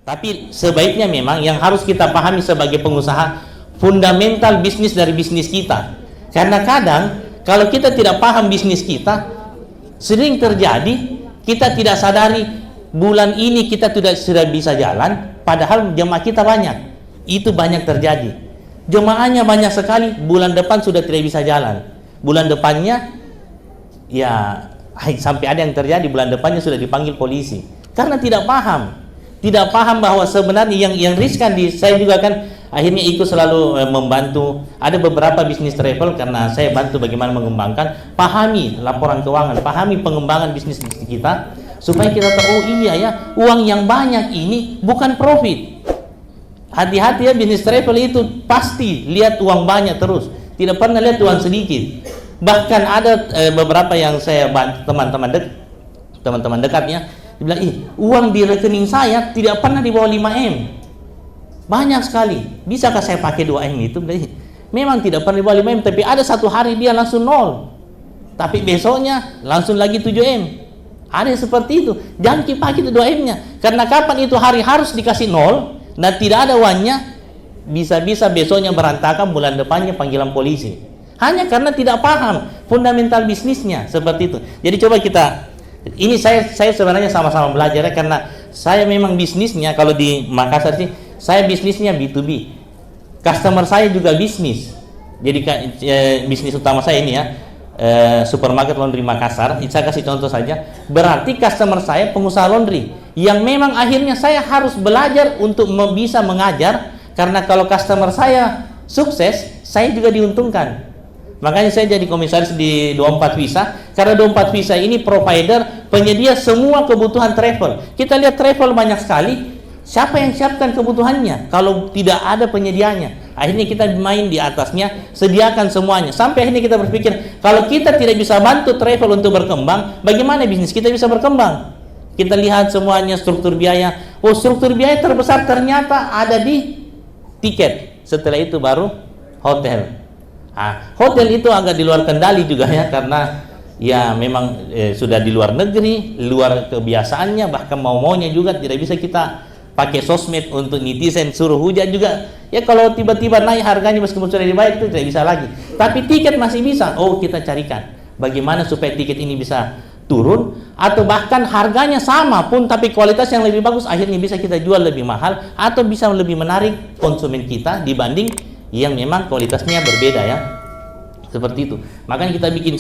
Tapi sebaiknya memang yang harus kita pahami sebagai pengusaha, fundamental bisnis dari bisnis kita. Karena kadang kalau kita tidak paham bisnis kita, sering terjadi kita tidak sadari bulan ini kita sudah bisa jalan, padahal jemaah kita banyak. Itu banyak terjadi. Jemaahnya banyak sekali, bulan depan sudah tidak bisa jalan. Bulan depannya ya sampai ada yang terjadi, bulan depannya sudah dipanggil polisi. Karena tidak paham. Tidak paham bahwa sebenarnya yang riskan saya juga kan akhirnya ikut selalu membantu. Ada beberapa bisnis travel karena saya bantu bagaimana mengembangkan, pahami laporan keuangan, pahami pengembangan bisnis kita supaya kita tahu, oh iya ya, uang yang banyak ini bukan profit. Hati-hati ya, bisnis travel itu pasti lihat uang banyak terus, tidak pernah lihat uang sedikit. Bahkan ada beberapa yang saya bantu teman-teman dekatnya, dia bilang, uang di rekening saya tidak pernah di bawah 5M. Banyak sekali. Bisakah saya pakai 2M itu? Memang tidak pernah di bawah 5M, tapi ada satu hari dia langsung 0. Tapi besoknya langsung lagi 7M. Ada seperti itu. Jangan pakai itu 2M-nya. Karena kapan itu hari harus dikasih 0 dan tidak ada uangnya, bisa-bisa besoknya berantakan, bulan depannya panggilan polisi. Hanya karena tidak paham fundamental bisnisnya seperti itu. Jadi coba kita, ini saya sebenarnya sama-sama belajar ya, karena saya memang bisnisnya kalau di Makassar sih, saya bisnisnya B2B. Customer saya juga bisnis. Jadi bisnis utama saya ini ya, supermarket laundry Makassar. Saya kasih contoh saja. Berarti customer saya pengusaha laundry yang memang akhirnya saya harus belajar untuk bisa mengajar, karena kalau customer saya sukses, saya juga diuntungkan. Makanya saya jadi komisaris di 24 Visa, karena 24 Visa ini provider penyedia semua kebutuhan travel. Kita lihat travel banyak sekali, siapa yang siapkan kebutuhannya kalau tidak ada penyedianya? Akhirnya kita main di atasnya, sediakan semuanya. Sampai akhirnya kita berpikir, kalau kita tidak bisa bantu travel untuk berkembang, bagaimana bisnis kita bisa berkembang? Kita lihat semuanya struktur biaya. Oh, struktur biaya terbesar ternyata ada di tiket. Setelah itu baru hotel. Hotel itu agak di luar kendali juga ya, karena ya memang sudah di luar negeri, luar kebiasaannya, bahkan mau-maunya juga tidak bisa kita pakai sosmed untuk netizen suruh hujan juga. Ya kalau tiba-tiba naik harganya meskipun sudah dibayar itu tidak bisa lagi. Tapi tiket masih bisa. Oh, kita carikan bagaimana supaya tiket ini bisa turun, atau bahkan harganya sama pun tapi kualitas yang lebih bagus, akhirnya bisa kita jual lebih mahal atau bisa lebih menarik konsumen kita dibanding yang memang kualitasnya berbeda ya. Seperti itu. Makanya kita bikin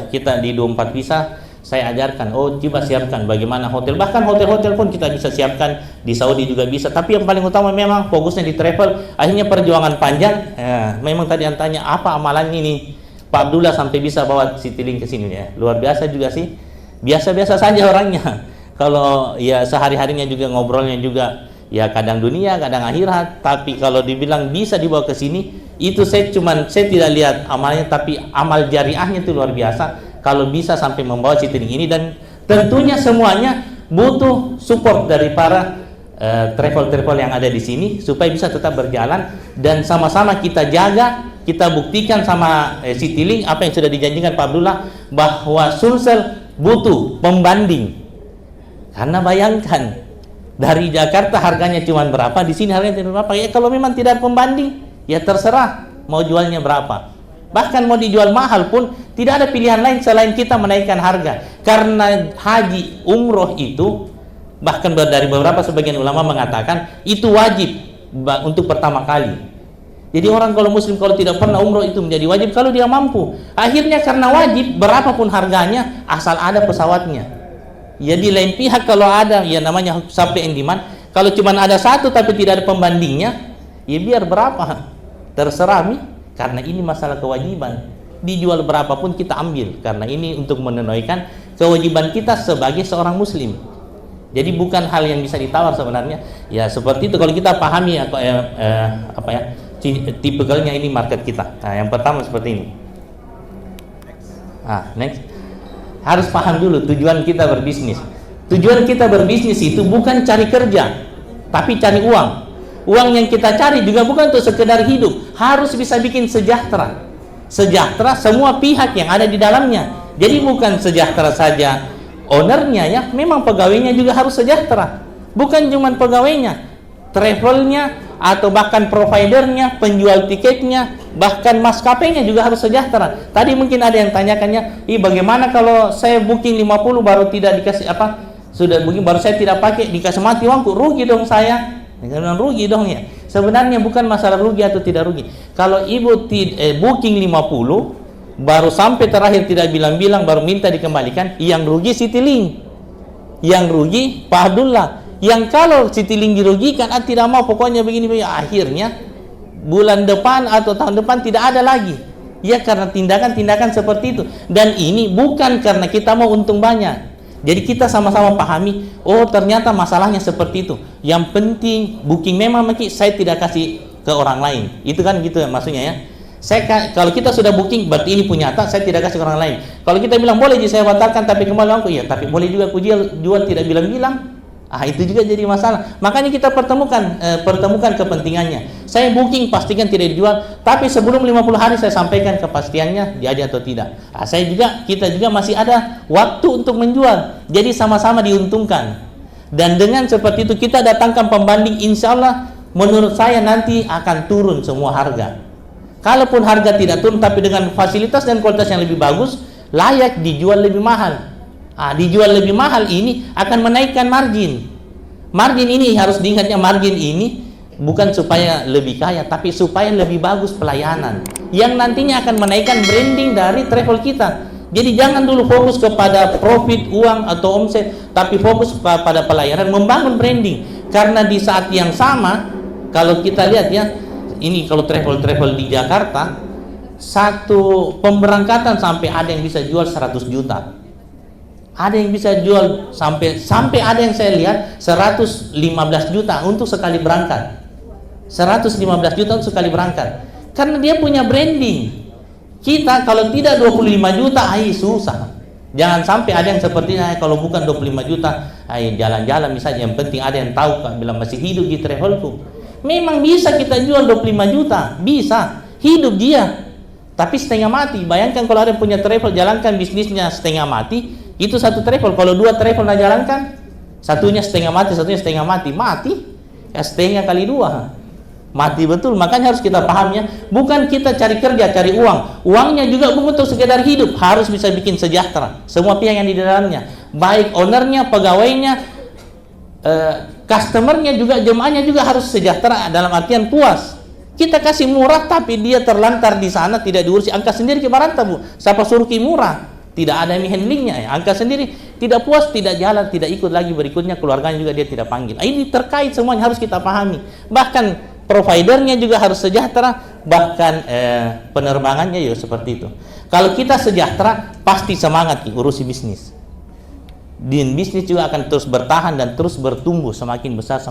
kita di 24 Visa, saya ajarkan, oh coba siapkan bagaimana hotel, bahkan hotel-hotel pun kita bisa siapkan, di Saudi juga bisa. Tapi yang paling utama memang fokusnya di travel. Akhirnya perjuangan panjang. Memang tadi yang tanya apa amalan ini Pak Abdullah sampai bisa bawa Citylink ke sini ya. Luar biasa juga sih. Biasa-biasa saja orangnya. Kalau ya sehari-harinya juga ngobrolnya juga ya kadang dunia, kadang akhirat. Tapi kalau dibilang bisa dibawa ke sini, itu saya tidak lihat amalnya, tapi amal jariahnya itu luar biasa. Kalau bisa sampai membawa Citylink ini, dan tentunya semuanya butuh support dari para travel-travel yang ada di sini supaya bisa tetap berjalan, dan sama-sama kita jaga, kita buktikan sama Citylink apa yang sudah dijanjikan Pak Abdullah, bahwa Sulsel butuh pembanding. Karena bayangkan dari Jakarta harganya cuma berapa, di sini harganya tidak berapa. Ya kalau memang tidak pembanding, ya terserah mau jualnya berapa. Bahkan mau dijual mahal pun tidak ada pilihan lain selain kita menaikkan harga. Karena haji umroh itu, bahkan dari beberapa sebagian ulama mengatakan itu wajib untuk pertama kali. Jadi orang kalau muslim kalau tidak pernah umroh itu menjadi wajib kalau dia mampu. Akhirnya karena wajib berapapun harganya asal ada pesawatnya. Jadi lain pihak kalau ada ya namanya supply and demand, kalau cuma ada satu tapi tidak ada pembandingnya, ya biar berapa terserah nih. Karena ini masalah kewajiban, dijual berapapun kita ambil, karena ini untuk menunaikan kewajiban kita sebagai seorang muslim. Jadi bukan hal yang bisa ditawar sebenarnya. Ya seperti itu kalau kita pahami tipikalnya ini market kita. Nah, yang pertama seperti ini. Next. Harus paham dulu tujuan kita berbisnis. Tujuan kita berbisnis itu bukan cari kerja, tapi cari uang. Uang yang kita cari juga bukan untuk sekedar hidup, harus bisa bikin sejahtera. Sejahtera semua pihak yang ada di dalamnya. Jadi bukan sejahtera saja ownernya ya, memang pegawainya juga harus sejahtera. Bukan cuma pegawainya, travelnya, atau bahkan providernya, penjual tiketnya, bahkan maskapainya juga harus sejahtera. Tadi mungkin ada yang tanyakannya, bagaimana kalau saya booking 50 baru tidak dikasih sudah booking baru saya tidak pakai, dikasih mati uangku, rugi dong saya. Rugi dong ya. Sebenarnya bukan masalah rugi atau tidak rugi. Kalau ibu booking 50 baru sampai terakhir tidak bilang-bilang, baru minta dikembalikan, yang rugi Citylink, yang rugi Pak Abdullah. Yang kalau Citylink dirugikan, tidak mau, pokoknya begini, akhirnya bulan depan atau tahun depan tidak ada lagi. Ya, karena tindakan-tindakan seperti itu. Dan ini bukan karena kita mau untung banyak. Jadi kita sama-sama pahami, oh ternyata masalahnya seperti itu. Yang penting booking memang saya tidak kasih ke orang lain. Itu kan gitu ya maksudnya ya. Kalau kita sudah booking berarti ini punya saya tidak kasih ke orang lain. Kalau kita bilang boleh saya batalkan tapi kembali uangku, ya tapi boleh juga aku jual tidak bilang-bilang. Itu juga jadi masalah. Makanya kita pertemukan kepentingannya. Saya booking pastikan tidak dijual, tapi sebelum 50 hari saya sampaikan kepastiannya jadi atau tidak. Kita juga masih ada waktu untuk menjual. Jadi sama-sama diuntungkan. Dan dengan seperti itu kita datangkan pembanding, insya Allah menurut saya nanti akan turun semua harga. Kalaupun harga tidak turun tapi dengan fasilitas dan kualitas yang lebih bagus, layak dijual lebih mahal. Dijual lebih mahal ini akan menaikkan margin. Margin ini harus diingatnya, margin ini bukan supaya lebih kaya, tapi supaya lebih bagus pelayanan yang nantinya akan menaikkan branding dari travel kita. Jadi jangan dulu fokus kepada profit, uang atau omset, tapi fokus pada pelayanan, membangun branding. Karena di saat yang sama, kalau kita lihat ya, ini kalau travel di Jakarta, satu pemberangkatan sampai ada yang bisa jual 100 juta. Ada yang bisa jual sampai ada yang saya lihat 115 juta untuk sekali berangkat. 115 juta untuk sekali berangkat. Karena dia punya branding. Kita kalau tidak 25 juta, susah. Jangan sampai ada yang seperti kalau bukan 25 juta, jalan-jalan misalnya, yang penting ada yang tahu Kak, bilang masih hidup di travelku. Memang bisa kita jual 25 juta, bisa. Hidup dia. Tapi setengah mati. Bayangkan kalau ada yang punya travel, jalankan bisnisnya setengah mati. Itu satu travel. Kalau dua travel jalankan, satunya setengah mati, mati ya setengah kali dua, mati betul. Makanya harus kita paham ya, bukan kita cari kerja, cari uangnya juga bukan untuk sekedar hidup, harus bisa bikin sejahtera semua pihak yang di dalamnya, baik ownernya, pegawainya, customernya juga, jemaahnya juga harus sejahtera dalam artian puas. Kita kasih murah tapi dia terlantar di sana, tidak diurusi, angkat sendiri ke baranta bu, siapa suruh murah, tidak ada handlingnya ya, angkat sendiri, tidak puas, tidak jalan, tidak ikut lagi berikutnya, keluarganya juga dia tidak panggil. Ini terkait semuanya harus kita pahami. Bahkan providernya juga harus sejahtera, bahkan penerbangannya juga seperti itu. Kalau kita sejahtera, pasti semangat urusi bisnis. Dan bisnis juga akan terus bertahan dan terus bertumbuh, semakin besar.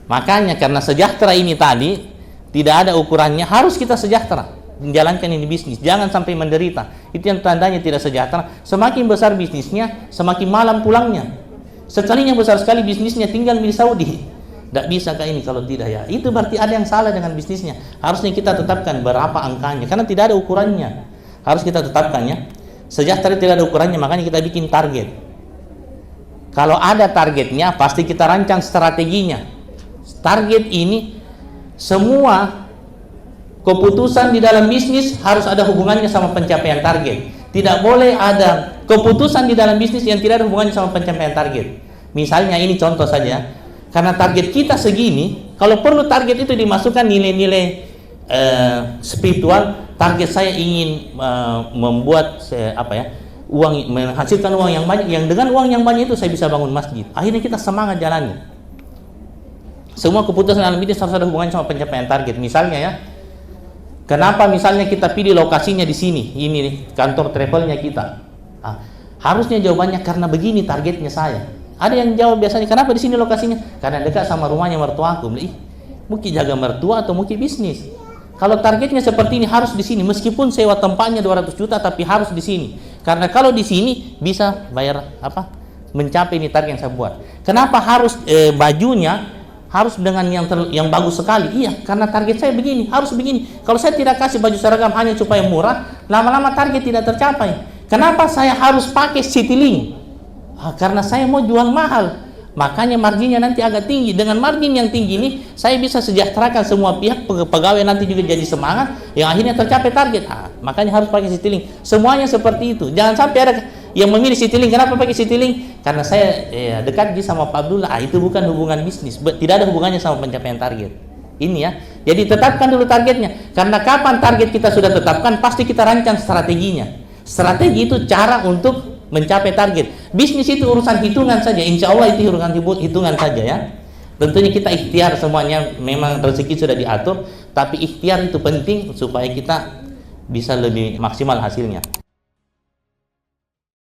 Makanya karena sejahtera ini tadi tidak ada ukurannya, harus kita sejahtera menjalankan ini bisnis, jangan sampai menderita. Itu yang tandanya tidak sejahtera. Semakin besar bisnisnya, semakin malam pulangnya. Sekalinya besar sekali bisnisnya, tinggal di Saudi, tidak bisa kayak ini kalau tidak ya. Itu berarti ada yang salah dengan bisnisnya. Harusnya kita tetapkan berapa angkanya, karena tidak ada ukurannya. Harus kita tetapkan ya. Sejahtera tidak ada ukurannya, makanya kita bikin target. Kalau ada targetnya, pasti kita rancang strateginya. Target ini semua keputusan di dalam bisnis harus ada hubungannya sama pencapaian target. Tidak boleh ada keputusan di dalam bisnis yang tidak ada hubungannya sama pencapaian target. Misalnya ini contoh saja, karena target kita segini, kalau perlu target itu dimasukkan nilai-nilai spiritual. Target saya ingin membuat uang, menghasilkan uang yang banyak, yang dengan uang yang banyak itu saya bisa bangun masjid. Akhirnya kita semangat jalani. Semua keputusan dalam bisnis harus ada hubungannya sama pencapaian target. Misalnya ya, kenapa misalnya kita pilih lokasinya di sini, ini nih, kantor travelnya kita. Harusnya jawabannya karena begini targetnya saya. Ada yang jawab biasanya, kenapa di sini lokasinya? Karena dekat sama rumahnya mertuaku. Mungkin jaga mertua atau mungkin bisnis. Kalau targetnya seperti ini, harus di sini. Meskipun sewa tempatnya 200 juta, tapi harus di sini. Karena kalau di sini bisa bayar mencapai ini target yang saya buat. Kenapa harus bajunya harus dengan yang bagus sekali? Iya, karena target saya begini, harus begini. Kalau saya tidak kasih baju seragam hanya supaya murah, lama-lama target tidak tercapai. Kenapa saya harus pakai Citylink? Karena saya mau jual mahal, makanya marginnya nanti agak tinggi. Dengan margin yang tinggi ini, saya bisa sejahterakan semua pihak, pegawai nanti juga jadi semangat, yang akhirnya tercapai target. Makanya harus pakai Citylink. Semuanya seperti itu. Jangan sampai ada yang memilih Citylink. Kenapa pakai Citylink? Karena saya dekat sama Pak Abdullah. Itu bukan hubungan bisnis, tidak ada hubungannya sama pencapaian target. Ini ya. Jadi tetapkan dulu targetnya. Karena kapan target kita sudah tetapkan, pasti kita rancang strateginya. Strategi itu cara untuk mencapai target. Bisnis itu urusan hitungan saja. Insya Allah itu urusan hitungan saja ya. Tentunya kita ikhtiar semuanya. Memang rezeki sudah diatur, tapi ikhtiar itu penting supaya kita bisa lebih maksimal hasilnya.